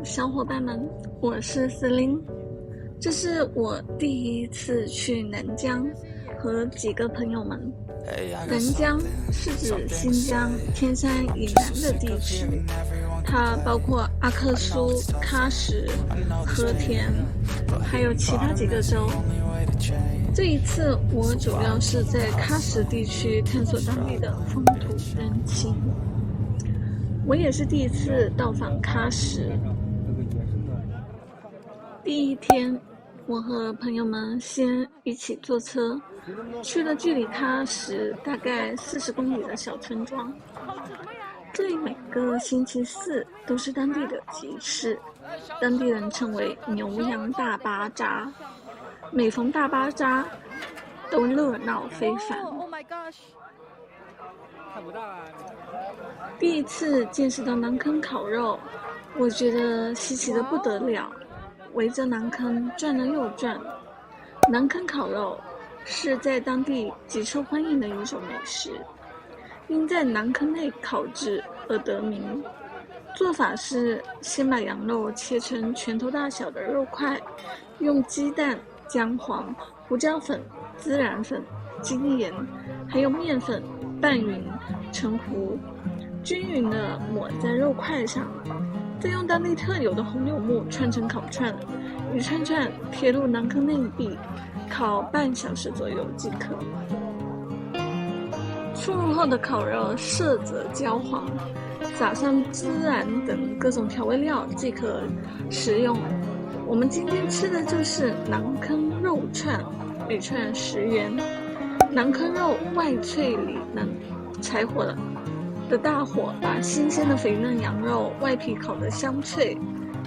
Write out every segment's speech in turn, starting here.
小伙伴们，我是司令。这是我第一次去南疆，和几个朋友们。南疆是指新疆天山以南的地区，它包括阿克苏、喀什、和田，还有其他几个州。这一次我主要是在喀什地区探索当地的风土人情。我也是第一次到访喀什。第一天，我和朋友们先一起坐车，去了距离喀什大概40公里的小村庄。这里每个星期四都是当地的集市，当地人称为牛羊大巴扎。每逢大巴扎，都热闹非凡。第一次见识到馕坑烤肉，我觉得稀奇的不得了。围着馕坑转了又转。馕坑烤肉是在当地极受欢迎的一种美食，因在馕坑内烤制而得名。做法是先把羊肉切成拳头大小的肉块，用鸡蛋、姜黄、胡椒粉、孜然粉、精盐还有面粉拌匀成糊，均匀地抹在肉块上，再用当地特有的红柳木串成烤串，一串串贴入馕坑内壁，烤半小时左右即可。出炉后的烤肉色泽焦黄，撒上孜然等各种调味料即可食用。我们今天吃的就是馕坑肉串，每串10元。馕坑肉外脆里嫩，柴火的大火把新鲜的肥嫩羊肉外皮烤得香脆，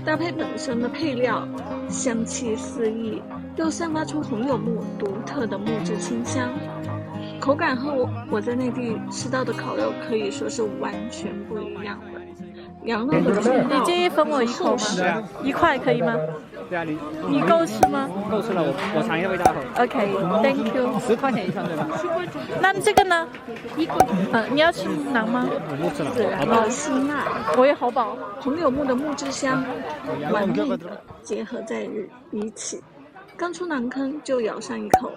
搭配本身的配料，香气四溢，又散发出红柳木独特的木质清香。口感和我在内地吃到的烤肉可以说是完全不一样的。羊肉的筋道，你介意分我一口吗？一块可以吗？对啊，你够吃吗？够吃了，我尝一下味道后。OK，Thank you。10块钱一串对吧？那这个呢？你要吃馕吗？我不吃了，好辛辣，我也好饱。红柳木的木质香完美的结合在一起。刚出馕坑就咬上一口，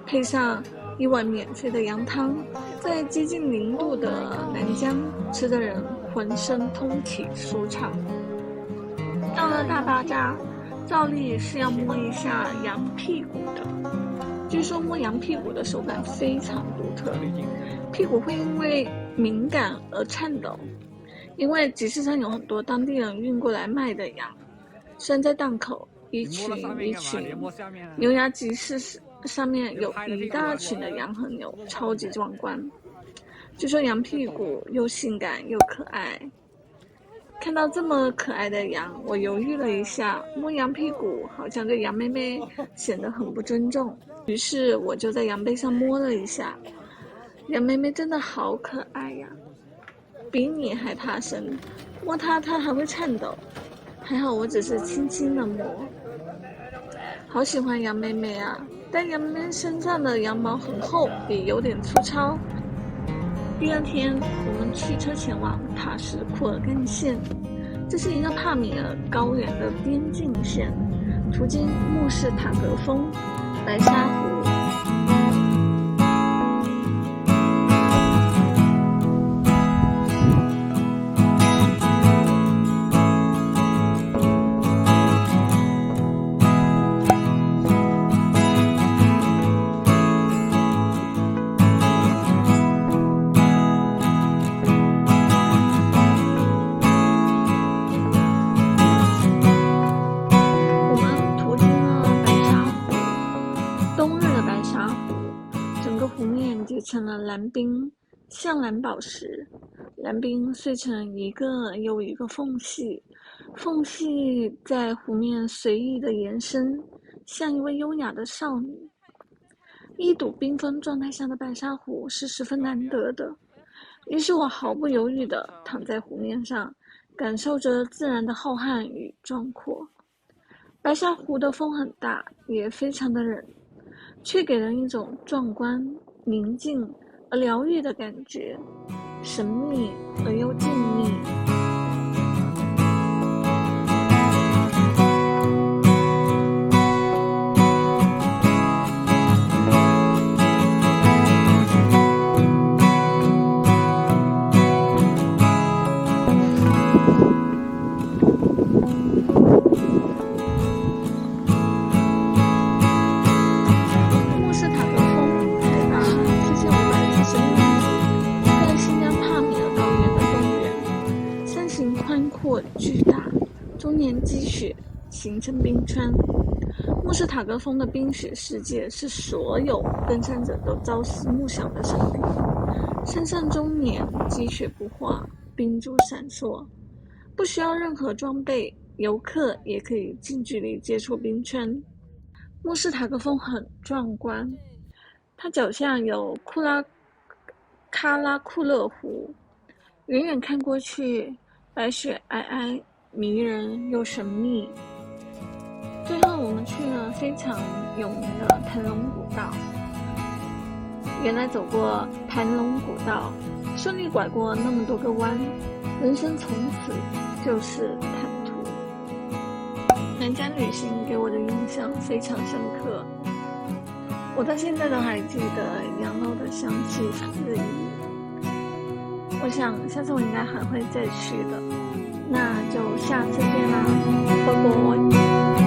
配上一碗免费的羊汤，在接近0度的南疆，吃的人浑身通体舒畅。到了大巴扎，照例是要摸一下羊屁股的。据说摸羊屁股的手感非常独特，屁股会因为敏感而颤抖。因为集市上有很多当地人运过来卖的羊，拴在档口，一群一群。牛牙集市上面有一大群的羊和牛，超级壮观。据说羊屁股又性感又可爱。看到这么可爱的羊，我犹豫了一下，摸羊屁股好像对羊妹妹显得很不尊重，于是我就在羊背上摸了一下。羊妹妹真的好可爱呀，比你还怕生，摸它还会颤抖。还好我只是轻轻的摸。好喜欢羊妹妹啊，但羊妹妹身上的羊毛很厚，也有点粗糙。第二天，我们驱车前往塔什库尔干县，这是一个帕米尔高原的边境线，途经穆士塔格峰、白沙湖。结成了蓝冰，象蓝宝石。蓝冰碎成一个又一个缝隙，缝隙在湖面随意的延伸，像一位优雅的少女。一睹冰封状态下的白沙湖是十分难得的，于是我毫不犹豫地躺在湖面上，感受着自然的浩瀚与壮阔。白沙湖的风很大，也非常的冷，却给人一种壮观、宁静而疗愈的感觉，神秘而又静谧。年积雪形成冰川。穆斯塔格峰的冰雪世界是所有登山者都朝思暮想的圣地。山上终年积雪不化，冰珠闪烁，不需要任何装备，游客也可以近距离接触冰川。穆斯塔格峰很壮观，它脚下有喀拉库勒湖，远远看过去，白雪皑皑，迷人又神秘。最后我们去了非常有名的盘龙古道，原来走过盘龙古道，顺利拐过那么多个弯，人生从此就是坦途。南疆旅行给我的印象非常深刻，我到现在都还记得羊肉的香气四溢。我想下次我应该还会再去的，那就下次见啦，拜拜。